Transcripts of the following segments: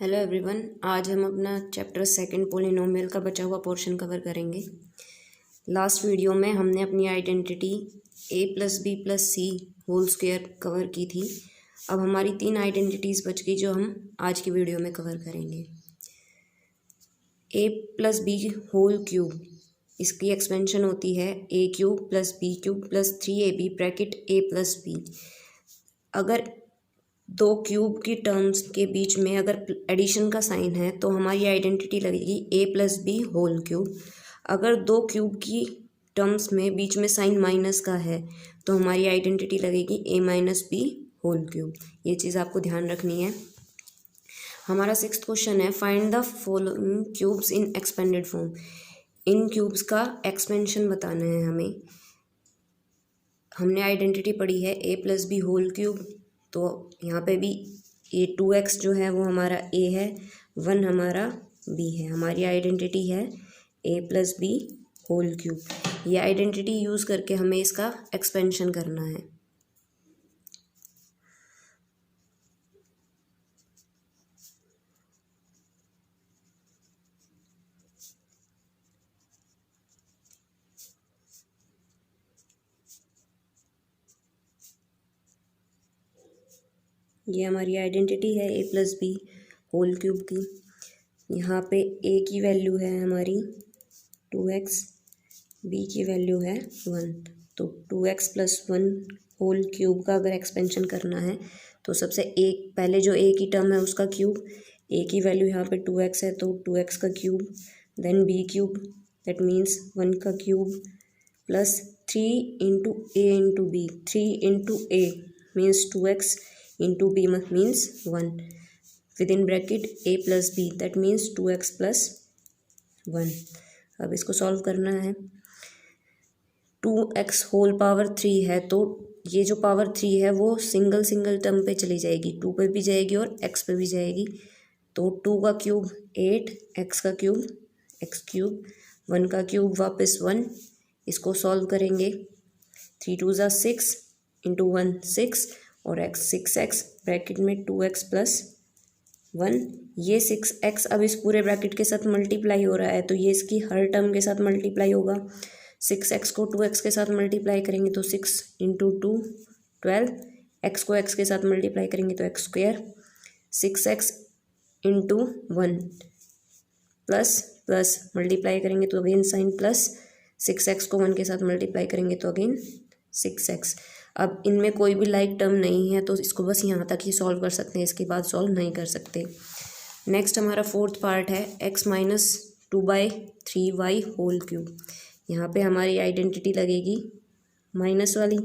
Hello everyone. आज हम अपना चैप्टर सेकंड पोलिनोमियल का बचा हुआ पोर्शन कवर करेंगे। लास्ट वीडियो में हमने अपनी identity a+b+c whole square cover की थी। अब हमारी 3 आइडेंटिटीज़ बच गई जो हम आज की वीडियो में कवर करेंगे। a+b होल क्यूब, इसकी एक्सपेंशन होती है a³ + b³ + 3ab bracket a+b। अगर दो क्यूब की टर्म्स के बीच में अगर एडिशन का साइन है तो हमारी आइडेंटिटी लगेगी a+b होल क्यूब। अगर दो क्यूब की टर्म्स में बीच में साइन माइनस का है तो हमारी आइडेंटिटी लगेगी a-b होल क्यूब। ये चीज़ आपको ध्यान रखनी है। हमारा 6th क्वेश्चन है, find the following cubes in expanded form. In cubes का एक्सपेंशन बताना है हमें। हमने आइडेंटिटी पढ़ी है a+b होल क्यूब, तो यहाँ पे भी a2x जो है वो हमारा a है, 1 हमारा b है। हमारी आइडेंटिटी है a+b होल क्यूब। ये आइडेंटिटी यूज़ करके हमें इसका एक्सपेंशन करना है। ये हमारी आइडेंटिटी है a+b होल क्यूब की। यहाँ पे a की वैल्यू है हमारी 2x, b की वैल्यू है 1। तो 2x + 1 होल क्यूब का अगर एक्सपेंशन करना है तो सबसे एक पहले जो a की टर्म है उसका क्यूब, a की वैल्यू यहाँ पे 2x है तो 2x का cube, then b³ that means 1 का cube plus 3 × a × b। 3 × a means 2x × b means 1 with in bracket a + b that means 2x + 1। अब इसको सॉल्व करना है। 2x होल पावर 3 है तो ये जो पावर 3 है वो सिंगल टर्म पे चली जाएगी, 2 पे भी जाएगी और x पे भी जाएगी। तो 2 का क्यूब 8, x का क्यूब x³, 1 का क्यूब वापस 1। इसको सॉल्व करेंगे, 3 × 2 = 6 × 1 6 और x 6x ब्रैकेट में 2x + 1। ये 6x अब इस पूरे ब्रैकेट के साथ मल्टीप्लाई हो रहा है तो ये इसकी हर टर्म के साथ मल्टीप्लाई होगा। 6x को 2x के साथ मल्टीप्लाई करेंगे तो 6 × 2 12, x को x के साथ मल्टीप्लाई करेंगे तो x², 6x × 1 प्लस मल्टीप्लाई करेंगे तो अगेन साइन प्लस, 6x को 1 के साथ मल्टीप्लाई करेंगे तो अगेन 6x। अब इनमें कोई भी लाइक टर्म नहीं है तो इसको बस यहाँ तक ही सॉल्व कर सकते हैं, इसके बाद सॉल्व नहीं कर सकते। नेक्स्ट हमारा 4th पार्ट है x - 2/3y होल क्यूब। यहाँ पे हमारी आइडेंटिटी लगेगी माइनस वाली।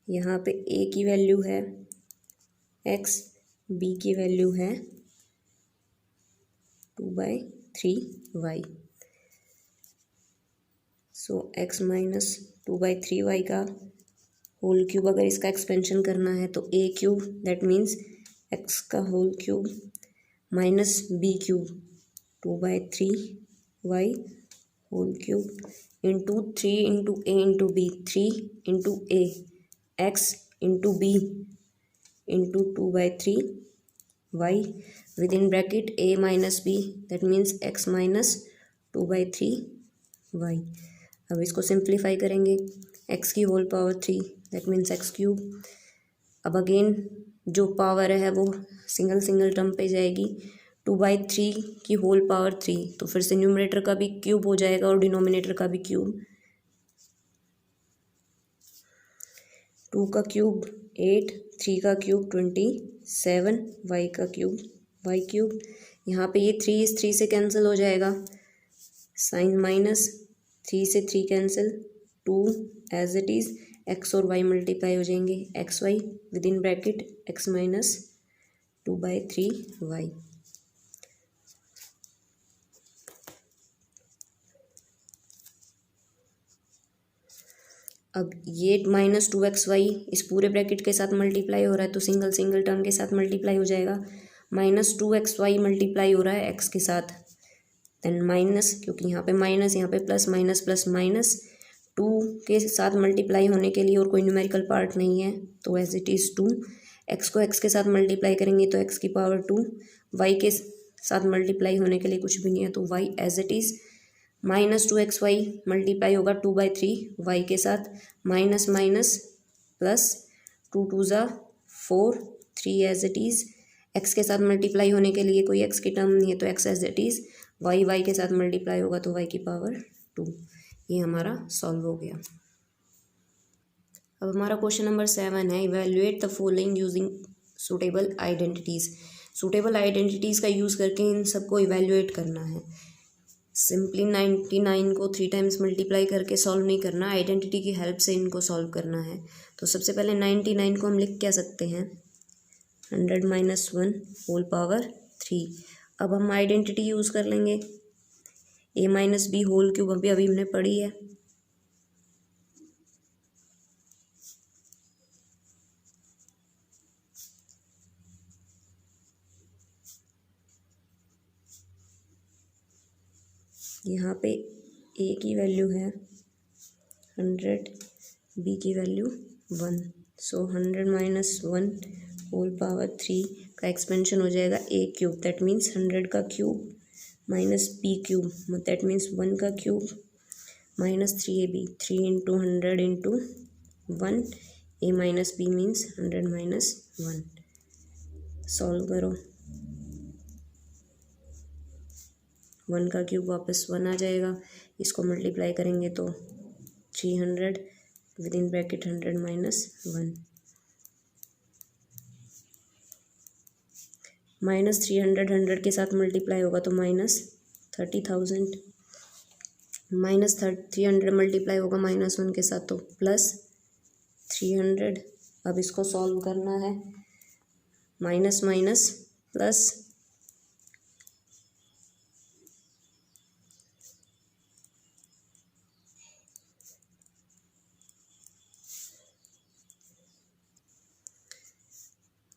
यहाँ पे a की वैल्यू है x, b की वैल्यू है 2/3y। सो x - 2/3y का होल क्यूब अगर इसका एक्सपेंशन करना है तो a³ दैट मीन्स x का whole cube minus b³ 2/3y whole cube into 3 × a × b, 3 × a x × b into 2/3y with in bracket a - b that means x - 2/3y। अब इसको simplify करेंगे, x की whole power 3 that means x³। अब again जो power है वो single term पे जाएगी, 2/3 की होल पावर 3 तो फिर से न्यूमरेटर का भी क्यूब हो जाएगा और डिनोमिनेटर का भी क्यूब। 2 का क्यूब 8, 3 का क्यूब 27, y का क्यूब y³। यहाँ पे ये 3 इस 3 से कैंसिल हो जाएगा, साइन माइनस, 3 से 3 cancel, 2 as it is, x और y मल्टीप्लाई हो जाएंगे, xy with in bracket x - 2/3y। अब ये -2xy इस पूरे ब्रैकेट के साथ मल्टीप्लाई हो रहा है तो सिंगल टर्म के साथ मल्टीप्लाई हो जाएगा, -2xy मल्टीप्लाई हो रहा है x के साथ, देन माइनस, क्योंकि यहाँ पे माइनस, यहाँ पे प्लस माइनस प्लस माइनस, 2 के साथ मल्टीप्लाई होने के लिए और कोई न्यूमेरिकल पार्ट नहीं है तो एज इट इज़ 2। x को x के साथ मल्टीप्लाई करेंगे तो x की पावर 2, y के साथ मल्टीप्लाई होने के लिए कुछ भी नहीं है तो y as it is -2xy multiply होगा 2/3 y के साथ, माइनस माइनस प्लस 2 2 ज़ा 4, 3 एज इट इज़। x के साथ मल्टीप्लाई होने के लिए कोई x की टर्म नहीं है तो x as it is, y के साथ मल्टीप्लाई होगा तो y की पावर 2। ये हमारा सॉल्व हो गया। अब हमारा क्वेश्चन नंबर 7 है, evaluate the following using suitable identities. Suitable identities का यूज़ करके इन सबको इवेल्युएट करना है। सिंपली 99 को 3 टाइम्स मल्टीप्लाई करके सॉल्व नहीं करना, आइडेंटिटी की हेल्प से इनको सॉल्व करना है। तो सबसे पहले 99 को हम लिख क्या सकते हैं, 100 - 1 होल पावर 3। अब हम आइडेंटिटी यूज़ कर लेंगे, a - b होल क्यूब, अभी हमने पढ़ी है। यहाँ पे a की वैल्यू है 100, b की वैल्यू 1, सो 100 - 1 होल पावर 3 का एक्सपेंशन हो जाएगा a क्यूब, दैट मीन्स 100 का cube minus b cube, that means 1 का cube minus 3ab, 3 × 100 × 1, a - b means 100 - 1। Solve करो, 1 का क्यूब वापस 1 आ जाएगा, इसको मल्टीप्लाई करेंगे तो 300 विद इन ब्रैकेट 100 - 1, -300 100 के साथ मल्टीप्लाई होगा तो -30,000, -300 मल्टीप्लाई होगा -1 के साथ तो +300। अब इसको सॉल्व करना है, minus minus plus,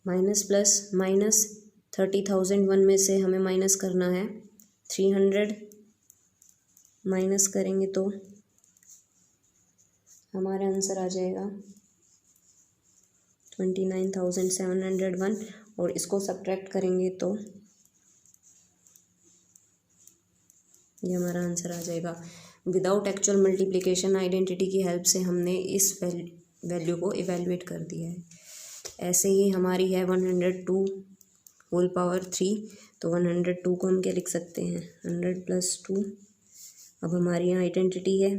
minus plus minus, 30,000 1 में से हमें माइनस करना है, 300 माइनस करेंगे तो हमारा आंसर आ जाएगा 29,701, और इसको सब्ट्रैक्ट करेंगे तो ये हमारा आंसर आ जाएगा। विदाउट एक्चुअल मल्टीप्लिकेशन आइडेंटिटी की हेल्प से हमने इस वैल्यू को इवेल्युएट कर दिया है। ऐसे ही हमारी है 102 होल पावर 3, तो 102 को हम क्या लिख सकते हैं, 100 + 2। अब हमारी यहाँ आइडेंटिटी है,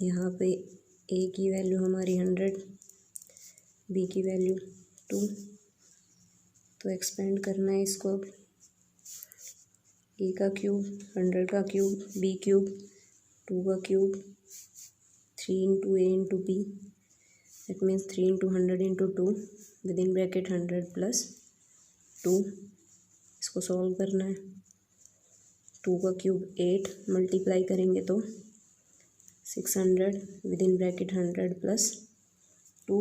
यहाँ पे a की वैल्यू हमारी 100, b की वैल्यू 2, तो एक्सपेंड करना है इसको। अब a का क्यूब 100 का क्यूब, b क्यूब 2 का cube, 3 × a × b, that means 3 × 100 × 2 with in bracket 100 + 2। इसको सॉल्व करना है, 2 का क्यूब 8, मल्टीप्लाई करेंगे तो 600 विद इन ब्रैकेट 100 + 2।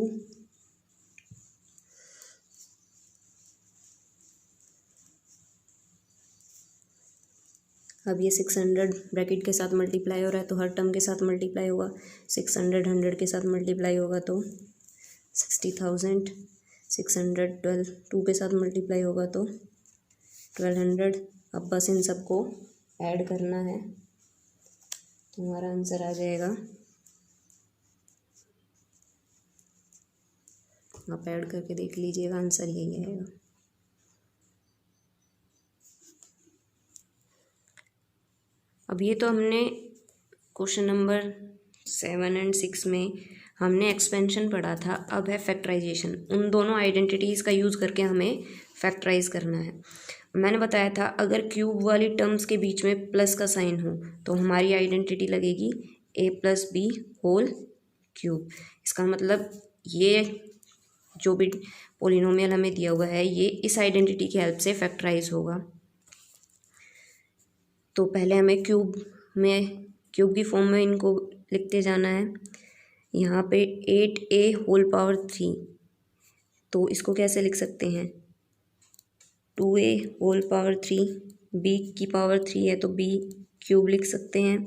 अब ये 600 ब्रैकेट के साथ मल्टीप्लाई हो रहा है तो हर टर्म के साथ मल्टीप्लाई होगा, 600 100 के साथ मल्टीप्लाई होगा तो 60,000, 612 2 के साथ मल्टीप्लाई होगा तो 1200। अब बस इन सबको ऐड करना है तो हमारा आंसर आ जाएगा, आप ऐड करके देख लीजिएगा, आंसर यही आएगा। अब ये तो हमने क्वेश्चन नंबर 7 और 6 में हमने एक्सपेंशन पढ़ा था। अब है फैक्टराइजेशन, उन दोनों आइडेंटिटीज़ का यूज़ करके हमें फैक्टराइज करना है। मैंने बताया था अगर क्यूब वाली टर्म्स के बीच में प्लस का साइन हो तो हमारी आइडेंटिटी लगेगी a + b होल क्यूब। इसका मतलब ये जो भी पोलिनोमियल हमें दिया हुआ है ये इस आइडेंटिटी की हेल्प से फैक्टराइज होगा। तो पहले हमें क्यूब की फॉर्म में इनको लिखते जाना है। यहाँ पे 8a⁻3, तो इसको कैसे लिख सकते हैं, 2a⁻3, b की पावर 3 है तो b³ लिख सकते हैं।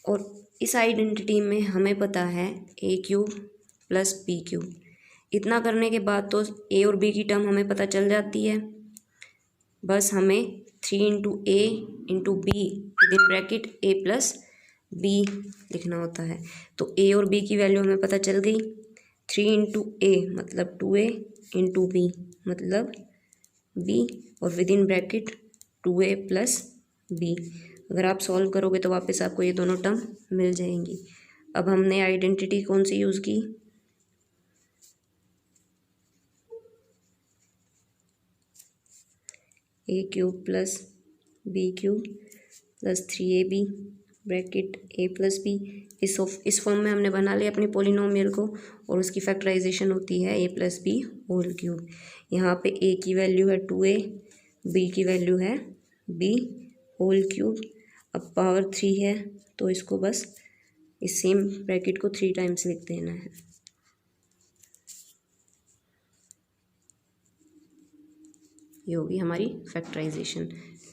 और इस आइडेंटिटी में हमें पता है a³ + b³। इतना करने के बाद तो a और b की टर्म हमें पता चल जाती है, बस हमें 3 × a × b (a + b) लिखना होता है। तो a और b की वैल्यू हमें पता चल गई। 3 × a मतलब 2a × b मतलब b और (2a + b). अगर आप सॉल्व करोगे तो वापस आपको ये दोनों टर्म मिल जाएंगी। अब हमने आइडेंटिटी कौन सी यूज़ की, a³ + b³ + 3ab (a + b). इस फॉर्म में हमने बना लिया अपनी पोलिनोमियल को और उसकी फैक्टराइजेशन होती है a + b³। यहाँ पे a की वैल्यू है 2a, b की वैल्यू है b³। अब पावर 3 है तो इसको बस इस सेम ब्रैकेट को 3 टाइम्स लिख देना है। ये होगी हमारी फैक्टराइजेशन।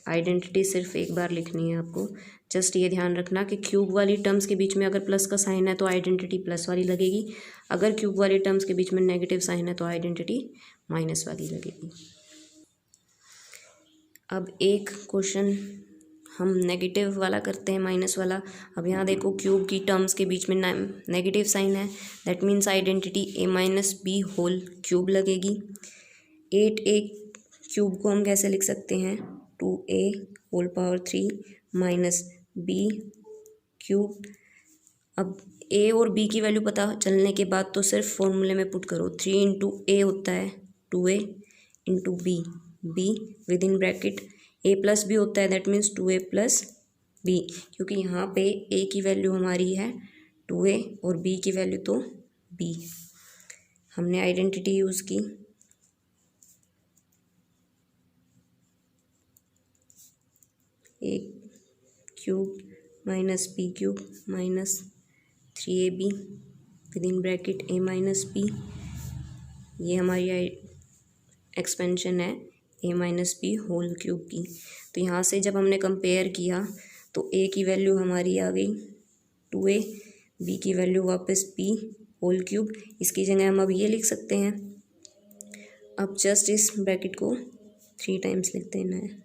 आइडेंटिटी सिर्फ एक बार लिखनी है आपको। जस्ट ये ध्यान रखना कि क्यूब वाली टर्म्स के बीच में अगर प्लस का साइन है तो आइडेंटिटी प्लस वाली लगेगी, अगर क्यूब वाली टर्म्स के बीच में नेगेटिव साइन है तो आइडेंटिटी माइनस वाली लगेगी। अब एक क्वेश्चन हम नेगेटिव वाला करते हैं, माइनस वाला। अब यहाँ देखो क्यूब की टर्म्स के बीच में नेगेटिव साइन है, that means identity a - b³ लगेगी। 8a³ को हम कैसे लिख सकते हैं, 2a⁻3 - b³। अब a और b की वैल्यू पता चलने के बाद तो सिर्फ फॉर्मूले में पुट करो। 3 × a होता है 2a × b, b (a + b) होता है, दैट मीन्स 2a + b, क्योंकि यहाँ पे a की वैल्यू हमारी है 2a और b की वैल्यू तो b। हमने आइडेंटिटी यूज़ की। a³ - b³ - 3ab (a - b). ये हमारी एक्सपेंशन है a - b³ की। तो यहाँ से जब हमने कंपेयर किया तो a की वैल्यू हमारी आ गई 2a, b की वैल्यू वापस b³। इसकी जगह हम अब ये लिख सकते हैं। अब जस्ट इस ब्रैकेट को 3 टाइम्स लिख देना है।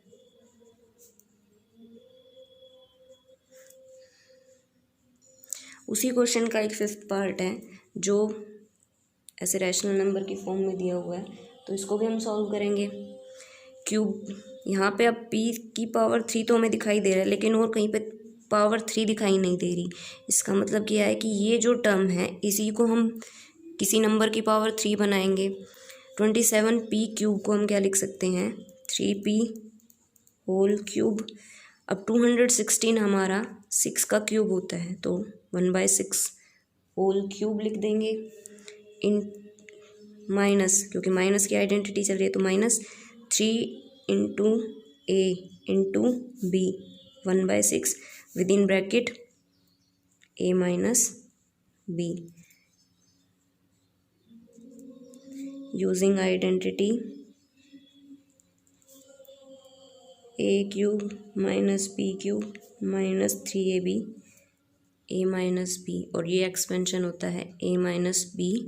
उसी क्वेश्चन का एक 5th पार्ट है जो ऐसे रैशनल नंबर की फॉर्म में दिया हुआ है, तो इसको भी हम सॉल्व करेंगे। क्यूब यहाँ पे अब p की पावर 3 तो हमें दिखाई दे रहा है, लेकिन और कहीं पे पावर 3 दिखाई नहीं दे रही। इसका मतलब क्या है कि ये जो टर्म है इसी को हम किसी नंबर की पावर 3 बनाएंगे। 27p³ को हम क्या लिख सकते हैं, 3p⁻3। अब 216 हमारा 6 का क्यूब होता है तो 1/6 लिख देंगे। इन माइनस, क्योंकि माइनस की आइडेंटिटी चल रही है तो -3 × a × b 1/6 (a - b). Using identity a³ - b³ - 3ab (a - b), और ये एक्सपेंशन होता है a - b³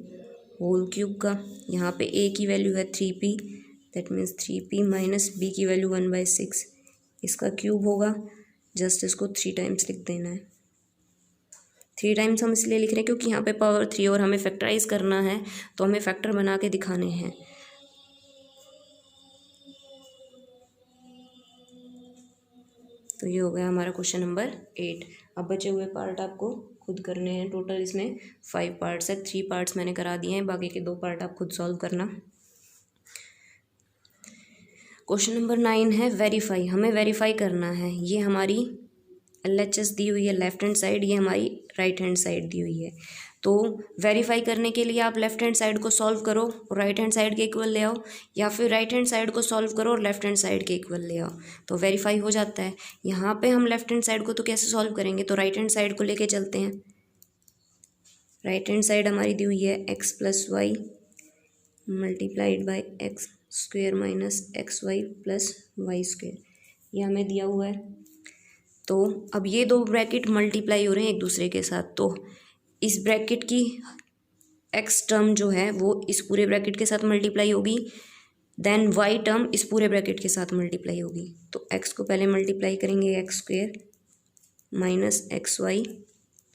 का। यहाँ पे a की वैल्यू है 3p, that means 3p - b की वैल्यू 1/6, इसका क्यूब होगा। जस्ट इसको 3 टाइम्स लिख देना है। 3 टाइम्स हम इसलिए लिख रहे हैं क्योंकि यहाँ पे पावर 3 और हमें फैक्टराइज करना है तो हमें फैक्टर बना के दिखाने हैं। तो ये हो गया हमारा क्वेश्चन नंबर 8। अब बचे हुए पार्ट आपको खुद करने हैं। टोटल इसमें 5 पार्ट्स है, 3 पार्ट्स मैंने करा दिए हैं, बाकी के 2 पार्ट आप खुद सॉल्व करना। क्वेश्चन नंबर 9 है वेरीफाई। हमें वेरीफाई करना है, ये हमारी LHS दी हुई है लेफ्ट हैंड साइड, ये हमारी राइट हैंड साइड दी हुई है। तो वेरीफाई करने के लिए आप लेफ्ट हैंड साइड को सॉल्व करो और राइट हैंड साइड के इक्वल ले आओ, या फिर राइट हैंड साइड को सॉल्व करो और लेफ्ट हैंड साइड के इक्वल ले आओ, तो वेरीफाई हो जाता है। यहाँ पे हम लेफ्ट हैंड साइड को तो कैसे सॉल्व करेंगे, तो राइट हैंड साइड को लेके चलते हैं। राइट हैंड साइड हमारी दी हुई है x plus y multiplied by x square minus x y plus y square, ये हमें दिया हुआ है। तो अब ये दो ब्रैकेट मल्टीप्लाई हो रहे हैं एक दूसरे के साथ, तो इस ब्रैकेट की एक्स टर्म जो है वो इस पूरे ब्रैकेट के साथ मल्टीप्लाई होगी, देन वाई टर्म इस पूरे ब्रैकेट के साथ मल्टीप्लाई होगी। तो एक्स को पहले मल्टीप्लाई करेंगे x square minus x y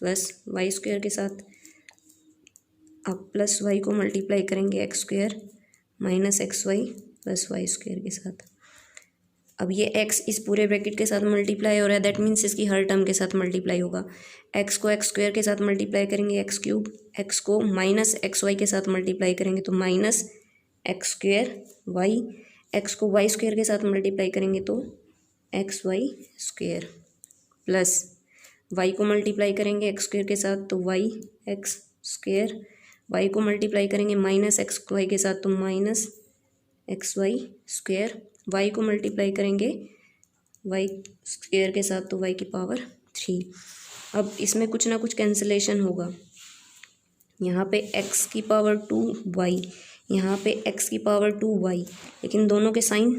plus y square के साथ, अब प्लस वाई को मल्टीप्लाई करेंगे x square minus x y plus y square के साथ। अब ये x इस पूरे ब्रैकेट के साथ मल्टीप्लाई हो रहा है, दैट मीन्स इसकी हर टर्म के साथ मल्टीप्लाई होगा। x को एक्स स्क्वेयर के साथ मल्टीप्लाई करेंगे एक्स क्यूब, x को माइनस एक्स वाई के साथ मल्टीप्लाई करेंगे तो minus x square y, x को वाई स्क्वेयर के साथ मल्टीप्लाई करेंगे तो x y square, plus y को मल्टीप्लाई करेंगे एक्स स्क्वेयर के साथ तो वाई एक्स स्क्वेयर, वाई को मल्टीप्लाई करेंगे माइनस एक्स वाई के साथ तो minus x y square, y को मल्टीप्लाई करेंगे वाई स्क्वेयर के साथ तो वाई की पावर 3। अब इसमें कुछ ना कुछ कैंसिलेशन होगा, यहाँ पे x की पावर 2 वाई, यहाँ पे x की पावर 2 वाई, लेकिन दोनों के साइन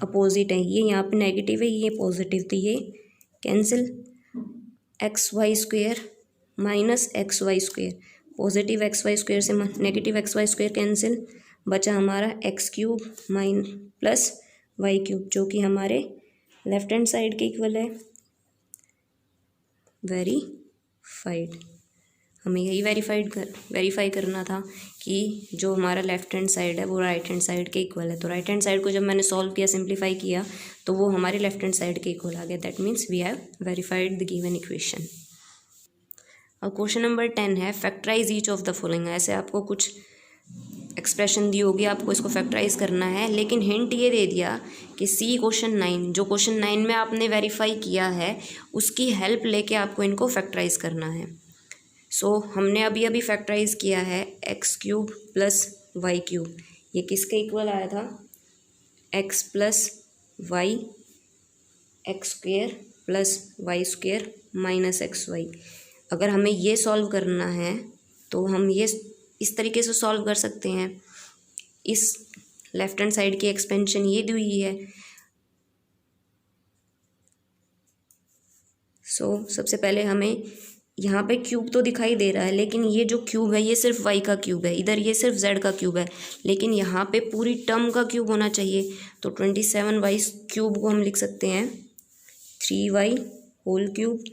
अपोजिट हैं, ये यहाँ पे नेगेटिव है ये पॉजिटिव, तो ये cancel, x y square minus x y square, positive x y square से negative x y square cancel, बचा हमारा x cube minus plus y cube, जो कि हमारे लेफ्ट हैंड साइड के इक्वल है। वेरीफाइड, हमें यही वेरीफाई करना था कि जो हमारा लेफ्ट हैंड साइड है वो राइट हैंड साइड के इक्वल है। तो राइट हैंड साइड को जब मैंने सॉल्व किया, सिंप्लीफाई किया, तो वो हमारे लेफ्ट हैंड साइड के इक्वल आ गया, that means we have verified the given equation. अब क्वेश्चन नंबर 10 है factorise each of the following. ऐसे आपको कुछ एक्सप्रेशन दी होगी, आपको इसको फैक्टराइज करना है, लेकिन हिंट ये दे दिया कि सी क्वेश्चन 9, जो क्वेश्चन 9 में आपने वेरीफाई किया है उसकी हेल्प लेके आपको इनको फैक्टराइज करना है। सो हमने अभी अभी फैक्टराइज किया है x cube plus y cube, ये किसके इक्वल आया था, x plus y x square plus y square minus x y. अगर हमें ये सॉल्व करना है तो हम ये इस तरीके से सॉल्व कर सकते हैं। इस लेफ्ट हैंड साइड की एक्सपेंशन ये दी हुई है, सबसे पहले हमें यहाँ पे क्यूब तो दिखाई दे रहा है, लेकिन ये जो क्यूब है ये सिर्फ वाई का क्यूब है, इधर ये सिर्फ जेड का क्यूब है, लेकिन यहाँ पे पूरी टर्म का क्यूब होना चाहिए। तो 27 वाई क्यूब को हम लिख सकते हैं 3 y whole cube,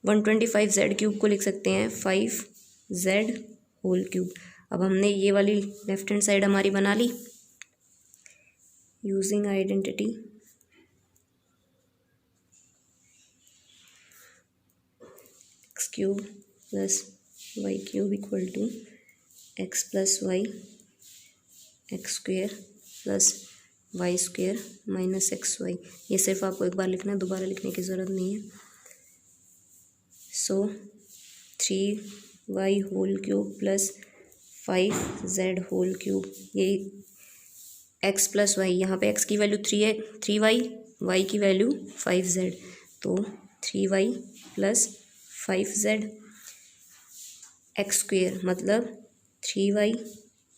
125 z cube को लिख सकते हैं 5 जेड होल क्यूब। अब हमने ये वाली लेफ्ट हैंड साइड हमारी बना ली using identity, x cube plus y cube equal to x plus y x square plus y square minus x y. ये सिर्फ आपको एक बार लिखना है, दोबारा लिखने की ज़रूरत नहीं है। So 3 y whole cube plus 5 z whole cube, ये एक्स प्लस वाई, यहाँ पे एक्स की वैल्यू 3 है, 3 वाई की वैल्यू 5 जेड, तो 3 y plus 5 z, x square मतलब 3 वाई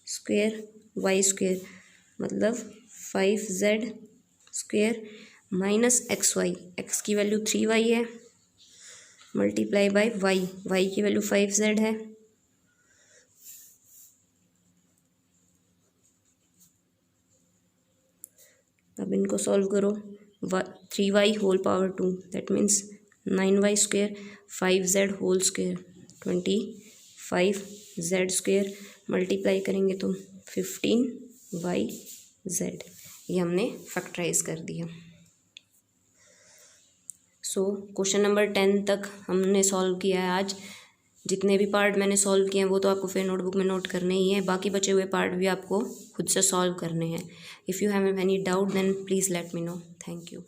स्क्वेयर, वाई स्क्वेयर मतलब 5 z square minus x y, x की वैल्यू 3 वाई है मल्टीप्लाई बाय वाई, वाई की वैल्यू 5 जेड है, अब इनको सॉल्व करो। 3 y whole power 2 that means 9 y square, 5 z whole square 25 z square, multiply करेंगे तो 15 वाई जेड, ये हमने फैक्टराइज कर दिया। क्वेश्चन नंबर 10 तक हमने सॉल्व किया है आज। जितने भी पार्ट मैंने सॉल्व किए हैं वो तो आपको फिर नोटबुक में नोट करने ही है, बाकी बचे हुए पार्ट भी आपको खुद से सॉल्व करने हैं। If you have any doubt then please let me know. Thank you.